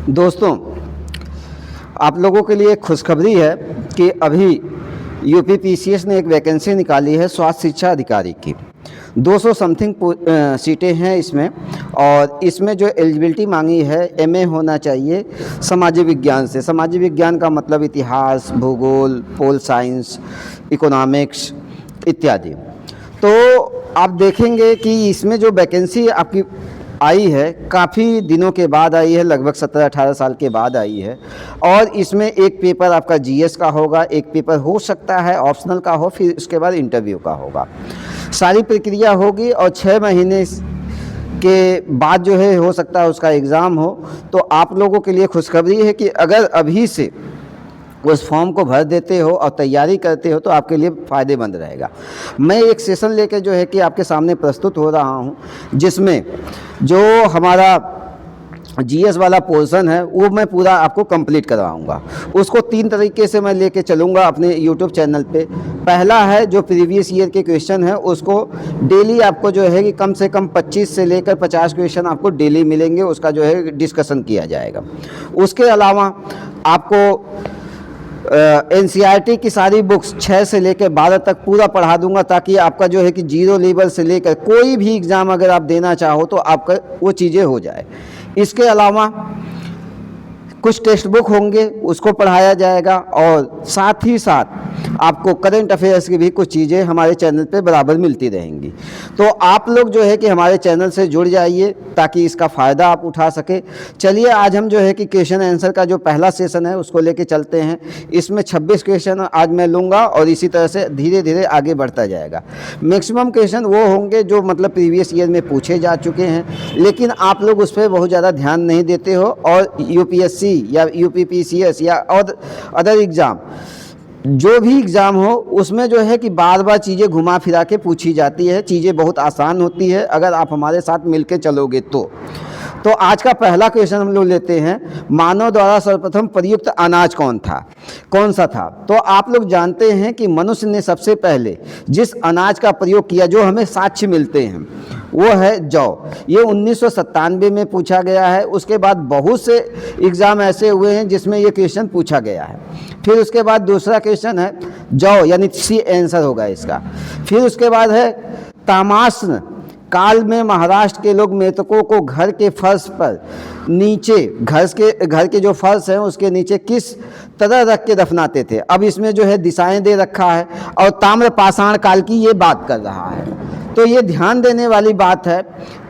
दोस्तों, आप लोगों के लिए खुशखबरी है कि अभी यूपी पीसीएस ने एक वैकेंसी निकाली है स्वास्थ्य शिक्षा अधिकारी की। 200 समथिंग सीटें हैं इसमें, और इसमें जो एलिजिबिलिटी मांगी है एमए होना चाहिए सामाजिक विज्ञान से। सामाजिक विज्ञान का मतलब इतिहास, भूगोल, पोल साइंस, इकोनॉमिक्स इत्यादि। तो आप देखेंगे कि इसमें जो वैकेंसी आपकी आई है काफ़ी दिनों के बाद आई है, लगभग 17-18 साल के बाद आई है। और इसमें एक पेपर आपका जीएस का होगा, एक पेपर हो सकता है ऑप्शनल का हो, फिर उसके बाद इंटरव्यू का होगा। सारी प्रक्रिया होगी और 6 महीने के बाद जो है हो सकता है उसका एग्ज़ाम हो। तो आप लोगों के लिए खुशखबरी है कि अगर अभी से उस फॉर्म को भर देते हो और तैयारी करते हो तो आपके लिए फ़ायदेमंद रहेगा। मैं एक सेशन लेकर जो है कि आपके सामने प्रस्तुत हो रहा हूं, जिसमें जो हमारा जीएस वाला पोर्शन है वो मैं पूरा आपको कंप्लीट करवाऊंगा। उसको 3 तरीके से मैं लेके चलूँगा अपने यूट्यूब चैनल पे। पहला है जो प्रीवियस ईयर के क्वेश्चन है उसको डेली आपको जो है कि कम से कम 25 से लेकर 50 क्वेश्चन आपको डेली मिलेंगे, उसका जो है डिस्कशन किया जाएगा। उसके अलावा आपको एनसीईआरटी की सारी बुक्स 6 से लेकर 12 तक पूरा पढ़ा दूंगा, ताकि आपका जो है कि 0 लेवल से लेकर कोई भी एग्ज़ाम अगर आप देना चाहो तो आपका वो चीज़ें हो जाए। इसके अलावा कुछ टेक्स्ट बुक होंगे उसको पढ़ाया जाएगा, और साथ ही साथ आपको करंट अफेयर्स की भी कुछ चीज़ें हमारे चैनल पे बराबर मिलती रहेंगी। तो आप लोग जो है कि हमारे चैनल से जुड़ जाइए ताकि इसका फ़ायदा आप उठा सके। चलिए आज हम जो है कि क्वेश्चन आंसर का जो पहला सेशन है उसको लेके चलते हैं। इसमें 26 क्वेश्चन आज मैं लूँगा और इसी तरह से धीरे धीरे आगे बढ़ता जाएगा। मैक्सिमम क्वेश्चन वो होंगे जो मतलब प्रीवियस ईयर में पूछे जा चुके हैं, लेकिन आप लोग उस पर बहुत ज़्यादा ध्यान नहीं देते हो, और यूपीएससी या यूपीपीसीएस या और अदर एग्ज़ाम जो भी एग्ज़ाम हो उसमें जो है कि बार बार चीज़ें घुमा फिरा के पूछी जाती है। चीज़ें बहुत आसान होती है अगर आप हमारे साथ मिलके चलोगे तो आज का पहला क्वेश्चन हम लोग लेते हैं, मानव द्वारा सर्वप्रथम प्रयुक्त अनाज कौन सा था। तो आप लोग जानते हैं कि मनुष्य ने सबसे पहले जिस अनाज का प्रयोग किया, जो हमें साक्ष्य मिलते हैं, वो है जौ। ये 1997 में पूछा गया है। उसके बाद बहुत से एग्ज़ाम ऐसे हुए हैं जिसमें ये क्वेश्चन पूछा गया है। फिर उसके बाद दूसरा क्वेश्चन है जौ, यानी सी आंसर होगा इसका। फिर उसके बाद है ताम्रपाषाण काल में महाराष्ट्र के लोग मृतकों को घर के फर्श पर नीचे, घर के जो फर्श हैं उसके नीचे किस तरह रख के दफनाते थे। अब इसमें जो है दिशाएं दे रखा है और ताम्रपाषाण काल की ये बात कर रहा है। तो ये ध्यान देने वाली बात है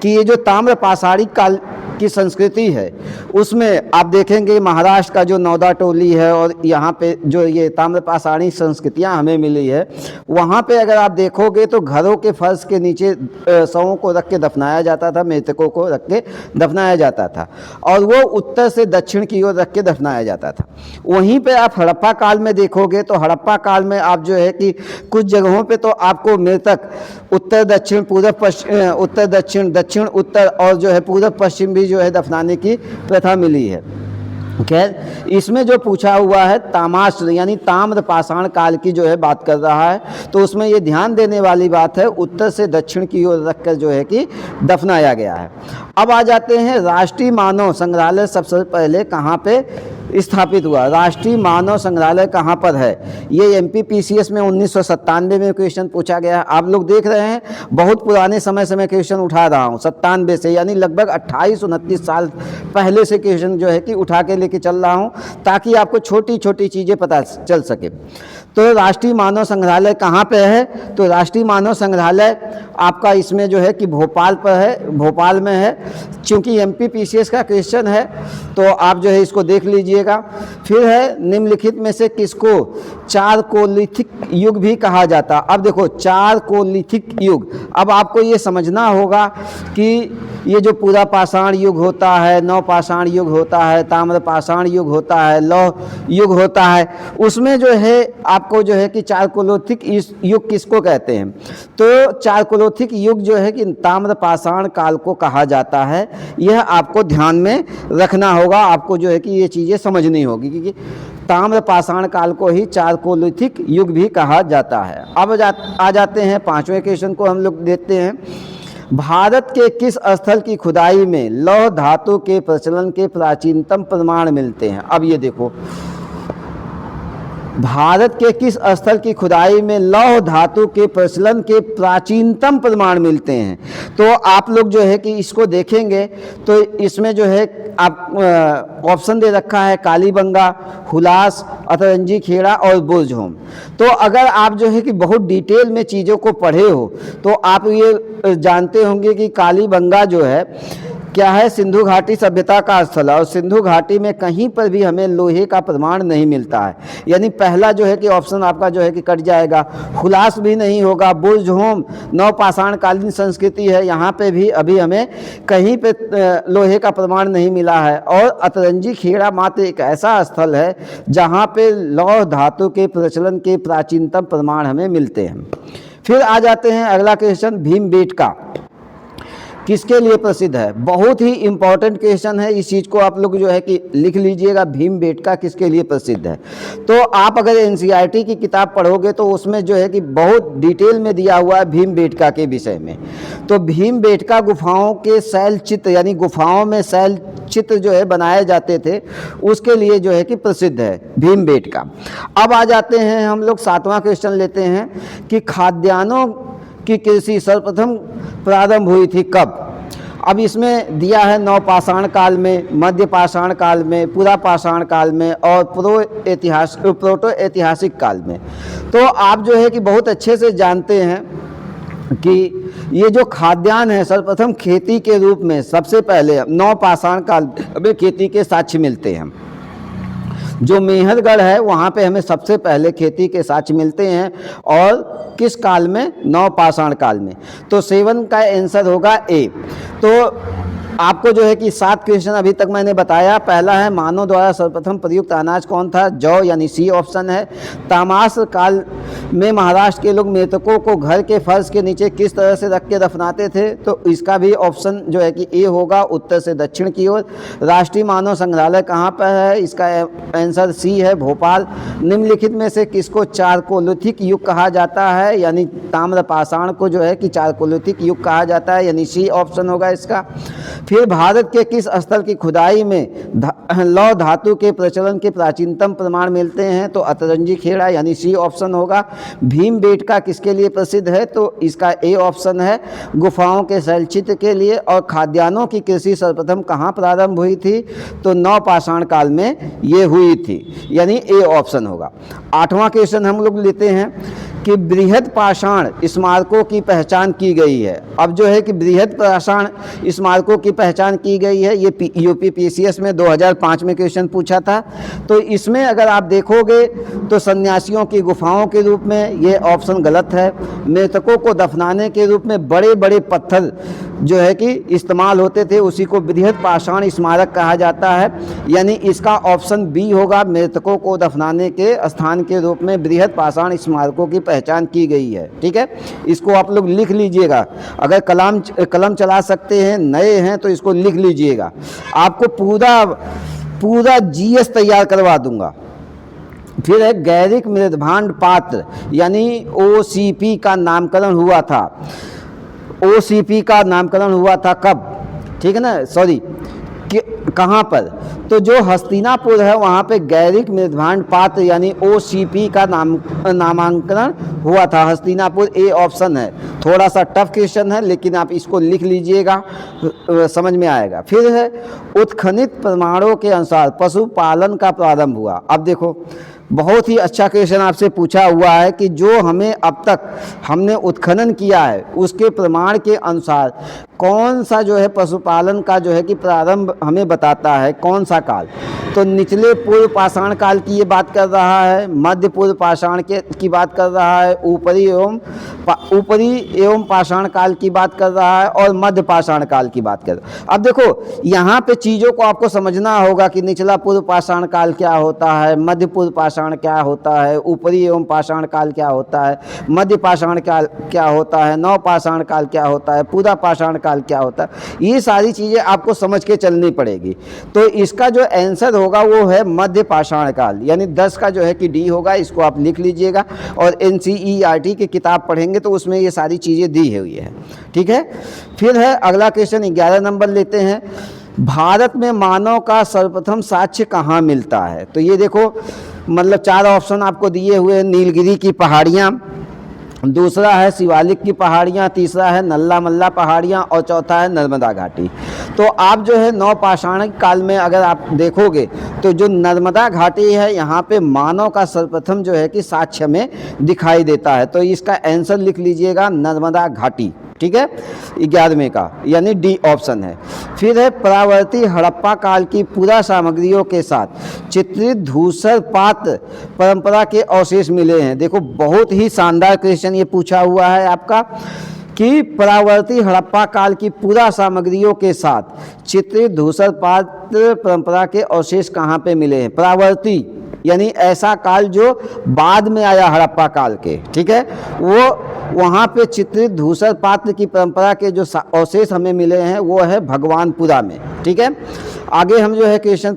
कि ये जो ताम्रपाषाणी काल की संस्कृति है उसमें आप देखेंगे महाराष्ट्र का जो नौदा टोली है और यहाँ पे जो ये ताम्रपाषाणी संस्कृतियाँ हमें मिली है, वहाँ पे अगर आप देखोगे तो घरों के फर्श के नीचे शवों को रख के दफनाया जाता था, मृतकों को रख के दफनाया जाता था, और वो उत्तर से दक्षिण की ओर रख के दफनाया जाता था। वहीं पे आप हड़प्पा काल में देखोगे तो हड़प्पा काल में आप जो है कि कुछ जगहों पे तो आपको मृतक उत्तर दक्षिण, पूर्व पश्चिम, उत्तर दक्षिण, दक्षिण उत्तर और जो है पूर्व पश्चिम भी जो है दफनाने की प्रथा मिली है। खैर, इसमें जो पूछा हुआ है ताम्रपाषाण यानी ताम्रपाषाण काल की जो है बात कर रहा है, तो उसमें ये ध्यान देने वाली बात है उत्तर से दक्षिण की ओर रखकर जो है कि दफनाया गया है। अब आ जाते हैं राष्ट्रीय मानव संग्रहालय सबसे पहले कहाँ पे स्थापित हुआ। राष्ट्रीय मानव संग्रहालय कहाँ पर है, ये एमपीपीसीएस में 1997 में क्वेश्चन पूछा गया है। आप लोग देख रहे हैं बहुत पुराने समय से मैं क्वेश्चन उठा रहा हूँ, 97 से, यानी लगभग 28-29 साल पहले से क्वेश्चन जो है कि उठा के लेके चल रहा हूँ, ताकि आपको छोटी छोटी चीज़ें पता चल सके। तो राष्ट्रीय मानव संग्रहालय कहाँ पे है, तो राष्ट्रीय मानव संग्रहालय आपका इसमें जो है कि भोपाल पर है, भोपाल में है। चूँकि एमपीपीसीएस का क्वेश्चन है तो आप जो है इसको देख लीजिएगा। फिर है निम्नलिखित में से किसको चारकोलिथिक युग भी कहा जाता। अब देखो चारकोलिथिक युग, अब आपको ये समझना होगा कि ये जो पूरा पाषाण युग होता है, नवपाषाण युग होता है, ताम्रपाषाण युग होता है, लौह युग होता है, उसमें जो है आपको जो है कि चारकोलिथिक युग किसको कहते हैं। तो चारकोलिथिक युग जो है कि ताम्रपाषाण काल को कहा जाता है। यह आपको ध्यान में रखना होगा, आपको जो है कि ये चीज़ें समझनी होगी, क्योंकि ताम्रपाषाण काल को ही चारकोलिथिक युग भी कहा जाता है। अब आ जाते हैं 5वें क्वेश्चन को हम लोग देखते हैं। भारत के किस स्थल की खुदाई में लौह धातु के प्रचलन के प्राचीनतम प्रमाण मिलते हैं? अब ये देखो, भारत के किस स्थल की खुदाई में लौह धातु के प्रचलन के प्राचीनतम प्रमाण मिलते हैं? तो आप लोग जो है कि इसको देखेंगे तो इसमें जो है आप ऑप्शन दे रखा है कालीबंगा, हुलास, अतरंजी खेड़ा और बुर्जहोम। तो अगर आप जो है कि बहुत डिटेल में चीज़ों को पढ़े हो तो आप ये जानते होंगे कि कालीबंगा जो है क्या है, सिंधु घाटी सभ्यता का स्थल है और सिंधु घाटी में कहीं पर भी हमें लोहे का प्रमाण नहीं मिलता है, यानी पहला जो है कि ऑप्शन आपका जो है कि कट जाएगा। हुलास भी नहीं होगा। बुर्जहोम नवपाषाण कालीन संस्कृति है, यहाँ पे भी अभी हमें कहीं पे लोहे का प्रमाण नहीं मिला है। और अतरंजी खेड़ा मात्र एक ऐसा स्थल है जहाँ पे लौह धातु के प्रचलन के प्राचीनतम प्रमाण हमें मिलते हैं। फिर आ जाते हैं अगला क्वेश्चन, भीमबेटका किसके लिए प्रसिद्ध है? बहुत ही इंपॉर्टेंट क्वेश्चन है, इस चीज़ को आप लोग जो है कि लिख लीजिएगा, भीमबेटका किसके लिए प्रसिद्ध है। तो आप अगर एनसीईआरटी की किताब पढ़ोगे तो उसमें जो है कि बहुत डिटेल में दिया हुआ है भीमबेटका के विषय में। तो भीमबेटका गुफाओं के शैल चित्र, यानी गुफाओं में शैल चित्र जो है बनाए जाते थे, उसके लिए जो है कि प्रसिद्ध है भीमबेटका। अब आ जाते हैं हम लोग 7वां क्वेश्चन लेते हैं कि खाद्यान्नों की कृषि सर्वप्रथम प्रारंभ हुई थी कब? अब इसमें दिया है नवपाषाण काल में, मध्य पाषाण काल में, पुरापाषाण काल में और प्रोटो ऐतिहासिक काल में। तो आप जो है कि बहुत अच्छे से जानते हैं कि ये जो खाद्यान्न है सर्वप्रथम खेती के रूप में सबसे पहले नवपाषाण काल में खेती के साक्ष्य मिलते हैं। जो मेहरगढ़ है वहाँ पे हमें सबसे पहले खेती के साक्ष्य मिलते हैं, और किस काल में? नवपाषाण काल में। तो 7 का आंसर होगा ए। तो आपको जो है कि 7 क्वेश्चन अभी तक मैंने बताया। पहला है मानव द्वारा सर्वप्रथम प्रयुक्त अनाज कौन था? जौ, यानी सी ऑप्शन है। ताम्रपात्र काल में महाराष्ट्र के लोग मृतकों को घर के फर्श के नीचे किस तरह से रख के दफनाते थे? तो इसका भी ऑप्शन जो है कि ए होगा, उत्तर से दक्षिण की ओर। राष्ट्रीय मानव संग्रहालय कहाँ पर है? इसका आंसर सी है, भोपाल। निम्नलिखित में से किसको चारकोलिथिक युग कहा जाता है? यानी ताम्रपाषाण को जो है कि चारकोलिथिक युग कहा जाता है, यानी सी ऑप्शन होगा इसका। फिर भारत के किस स्थल की खुदाई में लौह धातु के प्रचलन के प्राचीनतम प्रमाण मिलते हैं? तो अतरंजी खेड़ा, यानी सी ऑप्शन होगा। भीमबेटका किसके लिए प्रसिद्ध है? तो इसका ए ऑप्शन है, गुफाओं के शैलचित्र के लिए। और खाद्यान्नों की कृषि सर्वप्रथम कहाँ प्रारंभ हुई थी? तो नवपाषाण काल में ये हुई थी, यानी ए ऑप्शन होगा। 8वां क्वेश्चन हम लोग लेते हैं कि बृहद पाषाण स्मारकों की पहचान की गई है। अब जो है कि बृहद पाषाण स्मारकों की पहचान की गई है, ये यूपी पीसीएस में 2005 में क्वेश्चन पूछा था। तो इसमें अगर आप देखोगे तो सन्यासियों की गुफाओं के रूप में ये ऑप्शन गलत है। मृतकों को दफनाने के रूप में बड़े बड़े पत्थर जो है कि इस्तेमाल होते थे, उसी को बृहद पाषाण स्मारक कहा जाता है, यानी इसका ऑप्शन बी होगा। मृतकों को दफनाने के स्थान के रूप में बृहद पाषाण स्मारकों की पहचान की गई है। ठीक है, इसको आप लोग लिख लीजिएगा। अगर कलम चला सकते हैं, नए हैं, तो इसको लिख लीजिएगा। आपको पूरा जीएस तैयार करवा दूंगा। फिर है गैरिक मृदभांड पात्र, यानी ओसीपी का नामकरण हुआ था। ओसीपी का नामकरण हुआ था कब? ठीक है ना, सॉरी, कहाँ पर? तो जो हस्तिनापुर है वहाँ पे गैरिक मृदभांड पात्र यानी ओसीपी का नामांकन हुआ था। हस्तिनापुर ए ऑप्शन है। थोड़ा सा टफ क्वेश्चन है, लेकिन आप इसको लिख लीजिएगा, समझ में आएगा। फिर है उत्खनित प्रमाणों के अनुसार पशुपालन का प्रारंभ हुआ। अब देखो, बहुत ही अच्छा क्वेश्चन आपसे पूछा हुआ है कि जो हमें अब तक हमने उत्खनन किया है उसके प्रमाण के अनुसार कौन सा जो है पशुपालन का जो है कि प्रारंभ हमें बताता है, कौन सा काल? तो निचले पूर्व पाषाण काल की ये बात कर रहा है, मध्य पूर्व पाषाण की बात कर रहा है, ऊपरी एवं पाषाण काल की बात कर रहा है, और मध्य पाषाण काल की बात कर रहा है। अब देखो यहाँ पे चीज़ों को आपको समझना होगा कि निचला पूर्व पाषाण काल क्या होता है, मध्य पूर्व पाषाण क्या होता है, ऊपरी एवं पाषाण काल क्या होता है, मध्य पाषाण काल क्या होता है, नव पाषाण काल क्या होता है, पूरा पाषाण काल क्या होता है, ये सारी चीज़ें आपको समझ के चलनी पड़ेगी। तो इसका जो आंसर होगा वो है मध्य पाषाण काल, यानी 10 का जो है कि डी होगा, इसको आप लिख लीजिएगा। और NCERT की किताब पढ़ेंगे तो उसमें ये सारी चीज़ें दी हुई है, ठीक है। फिर है अगला क्वेश्चन 11 नंबर लेते हैं, भारत में मानव का सर्वप्रथम साक्ष्य कहाँ मिलता है। तो ये देखो मतलब 4 ऑप्शन आपको दिए हुए हैं, नीलगिरी की पहाड़ियाँ, दूसरा है शिवालिक की पहाड़ियाँ, तीसरा है नल्ला मल्ला पहाड़ियाँ और चौथा है नर्मदा घाटी। तो आप जो है नवपाषाणिक काल में अगर आप देखोगे तो जो नर्मदा घाटी है यहाँ पे मानव का सर्वप्रथम जो है कि साक्ष्य में दिखाई देता है। तो इसका आंसर लिख लीजिएगा नर्मदा घाटी, ठीक है, 11वें का, यानी डी ऑप्शन है। फिर है परावर्ती हड़प्पा काल की पूरा सामग्रियों के साथ चित्रित धूसर पात्र परंपरा के अवशेष मिले हैं। देखो बहुत ही शानदार क्वेश्चन ये पूछा हुआ है आपका कि परावर्ती हड़प्पा काल की पूरा सामग्रियों के साथ चित्रित धूसर पात्र परंपरा के अवशेष कहाँ पे मिले हैं। परावर्ती यानी ऐसा काल जो बाद में आया हड़प्पा काल के, ठीक है, वो वहाँ पे चित्रित धूसर पात्र की परंपरा के जो अवशेष हमें मिले हैं वो है भगवानपुरा में, ठीक है। आगे हम जो है क्वेश्चन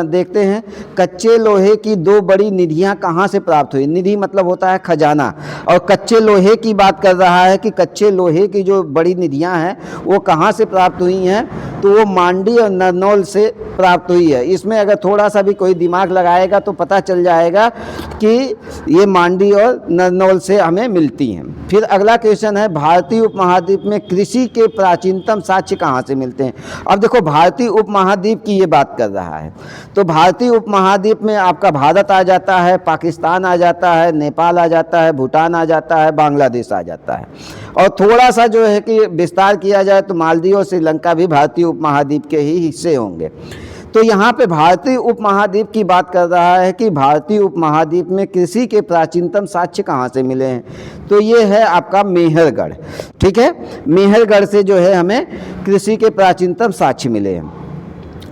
देखते हैं, कच्चे लोहे की 2 बड़ी निधियाँ कहाँ से प्राप्त हुई। निधि मतलब होता है खजाना, और कच्चे लोहे की बात कर रहा है कि कच्चे लोहे की जो बड़ी निधियाँ हैं वो कहाँ से प्राप्त हुई हैं, तो वो मांडी और नरनौल से प्राप्त हुई है। इसमें अगर थोड़ा सा भी कोई दिमाग लगाएगा तो पता चल जाएगा कि ये मांडी और नरनौल से हमें मिलती हैं। फिर अगला क्वेश्चन है, भारतीय उपमहाद्वीप में कृषि के प्राचीनतम साक्ष्य कहाँ से मिलते हैं। अब देखो भारतीय उपमहाद्वीप की ये बात कर रहा है, तो भारतीय उपमहाद्वीप में आपका भारत आ जाता है, पाकिस्तान आ जाता है, नेपाल आ जाता है, भूटान आ जाता है, बांग्लादेश आ जाता है, और थोड़ा सा जो है कि विस्तार किया जाए तो मालदीव और श्रीलंका भी भारतीय उपमहाद्वीप के ही हिस्से होंगे। तो यहाँ पे भारतीय उपमहाद्वीप की बात कर रहा है कि भारतीय उपमहाद्वीप में कृषि के प्राचीनतम साक्ष्य कहाँ से मिले हैं। तो ये है आपका मेहरगढ़, ठीक है, मेहरगढ़ से जो है हमें कृषि के प्राचीनतम साक्ष्य मिले हैं।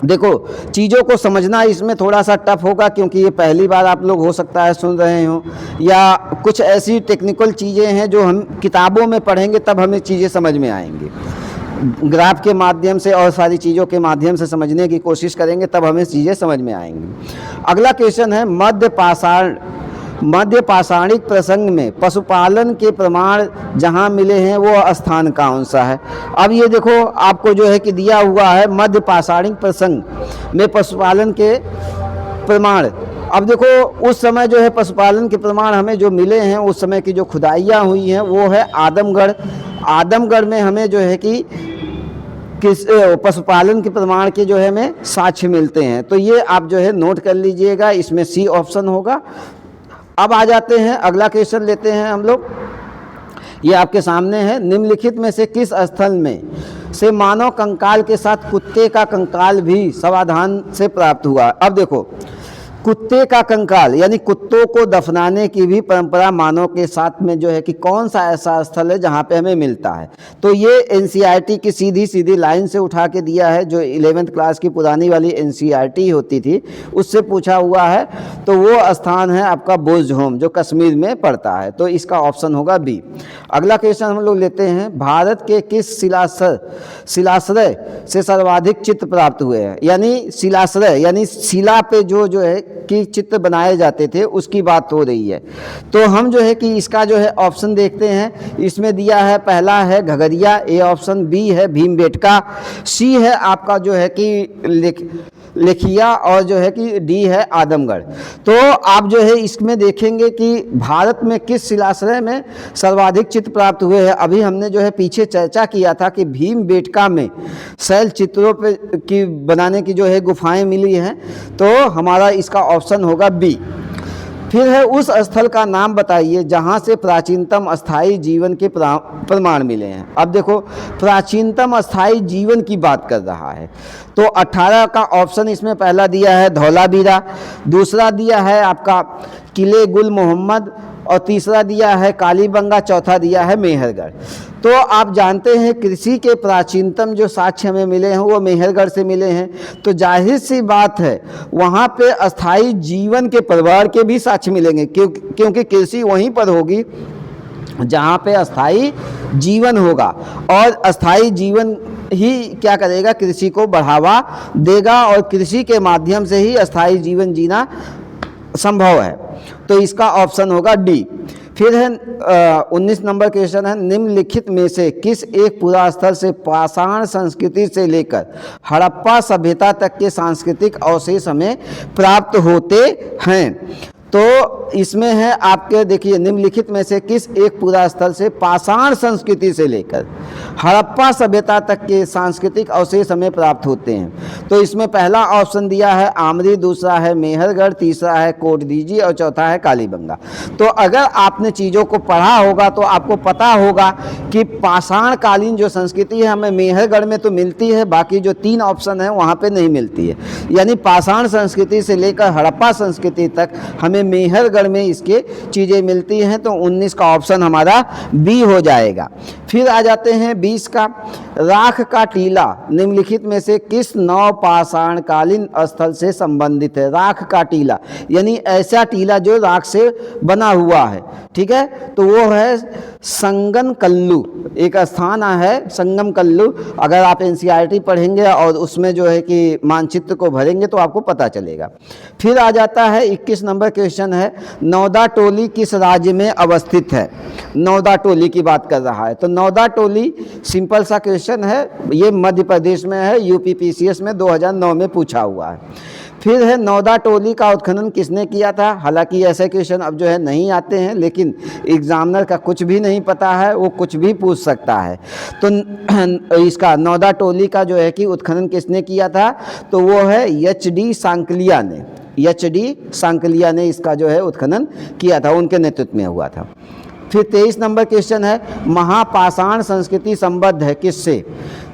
देखो चीज़ों को समझना इसमें थोड़ा सा टफ होगा क्योंकि ये पहली बार आप लोग हो सकता है सुन रहे हो, या कुछ ऐसी टेक्निकल चीज़ें हैं जो हम किताबों में पढ़ेंगे तब हमें चीज़ें समझ में आएंगी। ग्राफ के माध्यम से और सारी चीज़ों के माध्यम से समझने की कोशिश करेंगे तब हमें चीज़ें समझ में आएंगी। अगला क्वेश्चन है, मध्य पाषाणिक प्रसंग में पशुपालन के प्रमाण जहाँ मिले हैं वो स्थान कौन सा है। अब ये देखो आपको जो है कि दिया हुआ है मध्य पाषाणिक प्रसंग में पशुपालन के प्रमाण। अब देखो उस समय जो है पशुपालन के प्रमाण हमें जो मिले हैं, उस समय की जो खुदाइयाँ हुई हैं वो है आदमगढ़। आदमगढ़ में हमें जो है कि किस पशुपालन के प्रमाण के जो है हमें साक्ष्य मिलते हैं। तो ये आप जो है नोट कर लीजिएगा, इसमें सी ऑप्शन होगा। अब आ जाते हैं अगला क्वेश्चन लेते हैं हम लोग, ये आपके सामने है, निम्नलिखित में से किस स्थल में से मानव कंकाल के साथ कुत्ते का कंकाल भी समाधान से प्राप्त हुआ। अब देखो कुत्ते का कंकाल यानी कुत्तों को दफनाने की भी परंपरा मानव के साथ में जो है कि कौन सा ऐसा स्थल है जहाँ पे हमें मिलता है। तो ये NCERT की सीधी सीधी लाइन से उठा के दिया है, जो 11th क्लास की पुरानी वाली NCERT होती थी उससे पूछा हुआ है। तो वो स्थान है आपका बोझहोम जो कश्मीर में पड़ता है, तो इसका ऑप्शन होगा बी। अगला क्वेश्चन हम लोग लेते हैं, भारत के किस शिलाश्रय से सर्वाधिक चित्र प्राप्त हुए हैं। यानी शिलाश्रय यानी शिला पे जो है कि चित्र बनाए जाते थे उसकी बात हो रही है। तो हम जो है कि इसका जो है ऑप्शन देखते हैं, इसमें दिया है पहला है घगरिया, ए ऑप्शन, बी है भीमबेटका, सी है आपका जो है कि लेखिया, और जो है कि डी है आदमगढ़। तो आप जो है इसमें देखेंगे कि भारत में किस शिलाश्रय में सर्वाधिक चित्र प्राप्त हुए हैं। अभी हमने जो है पीछे चर्चा किया था कि भीमबेटका में शैल चित्रों पे की बनाने की जो है गुफाएं मिली हैं, तो हमारा इसका ऑप्शन होगा बी। फिर है उस स्थल का नाम बताइए जहाँ से प्राचीनतम अस्थाई जीवन के प्रमाण मिले हैं। अब देखो प्राचीनतम अस्थाई जीवन की बात कर रहा है, तो 18 का ऑप्शन इसमें पहला दिया है धौलावीरा, दूसरा दिया है आपका किले गुल मोहम्मद, और तीसरा दिया है कालीबंगा, चौथा दिया है मेहरगढ़। तो आप जानते हैं कृषि के प्राचीनतम जो साक्ष्य हमें मिले हैं वो मेहरगढ़ से मिले हैं, तो जाहिर सी बात है वहाँ पे अस्थाई जीवन के परिवार के भी साक्ष्य मिलेंगे, क्योंकि कृषि वहीं पर होगी जहाँ पे अस्थाई जीवन होगा, और अस्थाई जीवन ही क्या करेगा, कृषि को बढ़ावा देगा, और कृषि के माध्यम से ही अस्थाई जीवन जीना संभव है। तो इसका ऑप्शन होगा डी। फिर है 19 नंबर क्वेश्चन है, निम्नलिखित में से किस एक पुरा स्थल से पाषाण संस्कृति से लेकर हड़प्पा सभ्यता तक के सांस्कृतिक अवशेष हमें प्राप्त होते हैं। तो इसमें है आपके, देखिए, निम्नलिखित में से किस एक पुरा स्थल से पाषाण संस्कृति से लेकर हड़प्पा सभ्यता तक के सांस्कृतिक अवशेष हमें प्राप्त होते हैं। तो इसमें पहला ऑप्शन दिया है आमरी, दूसरा है मेहरगढ़, तीसरा है कोटडीजी और चौथा है कालीबंगा। तो अगर आपने चीज़ों को पढ़ा होगा तो आपको पता होगा कि पाषाण कालीन जो संस्कृति है हमें मेहरगढ़ में तो मिलती है, बाकी जो 3 ऑप्शन है वहाँ पे नहीं मिलती है। यानी पाषाण संस्कृति से लेकर हड़प्पा संस्कृति तक हमें मेहरगढ़ में इसके चीज़ें मिलती हैं। तो 19 का ऑप्शन हमारा बी हो जाएगा। फिर आ जाते हैं 20 का, राख का टीला निम्नलिखित में से किस नव पाषाणकालीन स्थल से संबंधित है। राख का टीला यानी ऐसा टीला जो राख से बना हुआ है, ठीक है, तो वो है संगम कल्लू, एक स्थान है संगम कल्लू। अगर आप एनसीईआरटी पढ़ेंगे और उसमें जो है कि मानचित्र को भरेंगे तो आपको पता चलेगा। फिर आ जाता है 21 नंबर क्वेश्चन है, नौदा टोली किस राज्य में अवस्थित है। नौदा टोली की बात कर रहा है, तो नौदा टोली सिंपल सा क्वेश्चन है, ये मध्य प्रदेश में है, यूपीपीसीएस में 2009 में पूछा हुआ है। फिर है नौदा टोली का उत्खनन किसने किया था। हालांकि ऐसे क्वेश्चन अब जो है नहीं आते हैं, लेकिन एग्जामिनर का कुछ भी नहीं पता है, वो कुछ भी पूछ सकता है। तो इसका नौदा टोली का जो है कि उत्खनन किसने किया था, तो वो है एच.डी. सांकलिया ने। एच.डी. सांकलिया ने इसका जो है उत्खनन किया था, उनके नेतृत्व में हुआ था। फिर 23 नंबर क्वेश्चन है, महापाषाण संस्कृति संबद्ध है किससे।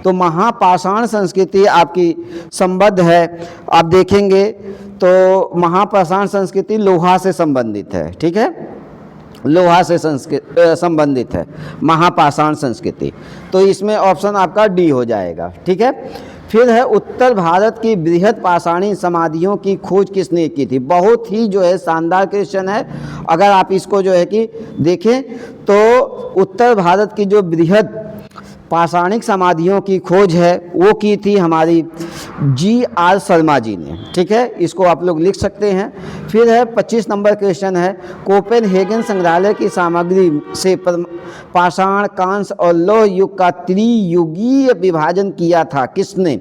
तो महापाषाण संस्कृति आपकी संबद्ध है, आप देखेंगे तो महापाषाण संस्कृति लोहा से संबंधित है, ठीक है, लोहा से संबंधित है महापाषाण संस्कृति। तो इसमें ऑप्शन आपका डी हो जाएगा, ठीक है। फिर है उत्तर भारत की बृहद पाषाणी समाधियों की खोज किसने की थी। बहुत ही जो है शानदार क्वेश्चन है। अगर आप इसको जो है कि देखें तो उत्तर भारत की जो बृहद पाषाणिक समाधियों की खोज है वो की थी हमारी G.R. शर्मा जी ने, ठीक है, इसको आप लोग लिख सकते हैं। फिर है 25 नंबर क्वेश्चन है, कोपेनहेगन संग्रहालय की सामग्री से पाषाण, कांस्य और लौह युग का त्रियुगीय विभाजन किया था किसने।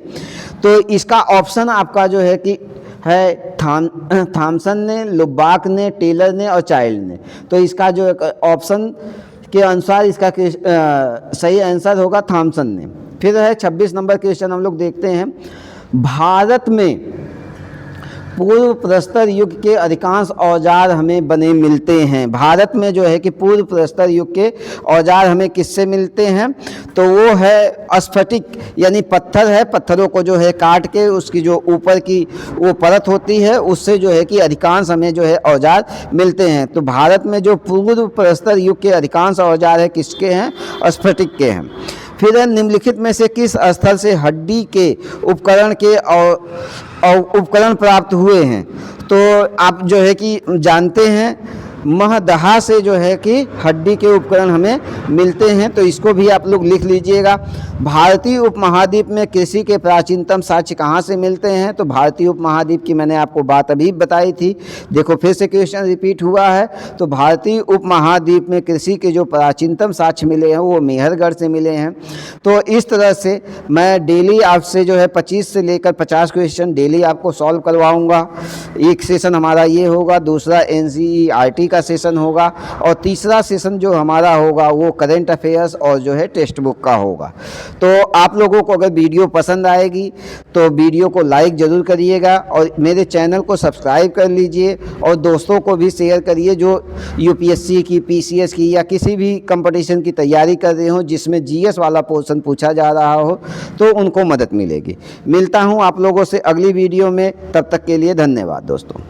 तो इसका ऑप्शन आपका जो है कि है थॉमसन ने, लुबाक ने, टेलर ने और चाइल्ड ने। तो इसका जो ऑप्शन के अनुसार इसका सही आंसर होगा थॉमसन ने। फिर है 26 नंबर क्वेश्चन हम लोग देखते हैं, भारत में पूर्व प्रस्तर युग के अधिकांश औजार हमें बने मिलते हैं। भारत में जो है कि पूर्व प्रस्तर युग के औजार हमें किससे मिलते हैं, तो वो है स्फटिक यानी पत्थर है, पत्थरों को जो है काट के उसकी जो ऊपर की वो परत होती है उससे जो है कि अधिकांश हमें जो है औजार मिलते हैं। तो भारत में जो पूर्व प्रस्तर युग के अधिकांश औजार है किसके हैं, स्फटिक के हैं। फिर निम्नलिखित में से किस स्थल से हड्डी के उपकरण के और उपकरण प्राप्त हुए हैं। तो आप जो है कि जानते हैं महदहा से जो है कि हड्डी के उपकरण हमें मिलते हैं, तो इसको भी आप लोग लिख लीजिएगा। भारतीय उपमहाद्वीप में कृषि के प्राचीनतम साक्ष्य कहाँ से मिलते हैं। तो भारतीय उपमहाद्वीप की मैंने आपको बात अभी बताई थी, देखो फिर से क्वेश्चन रिपीट हुआ है। तो भारतीय उपमहाद्वीप में कृषि के जो प्राचीनतम साक्ष्य मिले हैं वो मेहरगढ़ से मिले हैं। तो इस तरह से मैं डेली आपसे जो है 25 से लेकर 50 क्वेश्चन डेली आपको सॉल्व करवाऊँगा। एक सेशन हमारा ये होगा, दूसरा NCERT का सेशन होगा और तीसरा सेशन जो हमारा होगा वो करेंट अफेयर्स और जो है टेक्स्ट बुक का होगा। तो आप लोगों को अगर वीडियो पसंद आएगी तो वीडियो को लाइक ज़रूर करिएगा और मेरे चैनल को सब्सक्राइब कर लीजिए और दोस्तों को भी शेयर करिए जो UPSC की, PCS की या किसी भी कंपटीशन की तैयारी कर रहे हो जिसमें GS वाला पोर्शन पूछा जा रहा हो, तो उनको मदद मिलेगी। मिलता हूँ आप लोगों से अगली वीडियो में, तब तक के लिए धन्यवाद दोस्तों।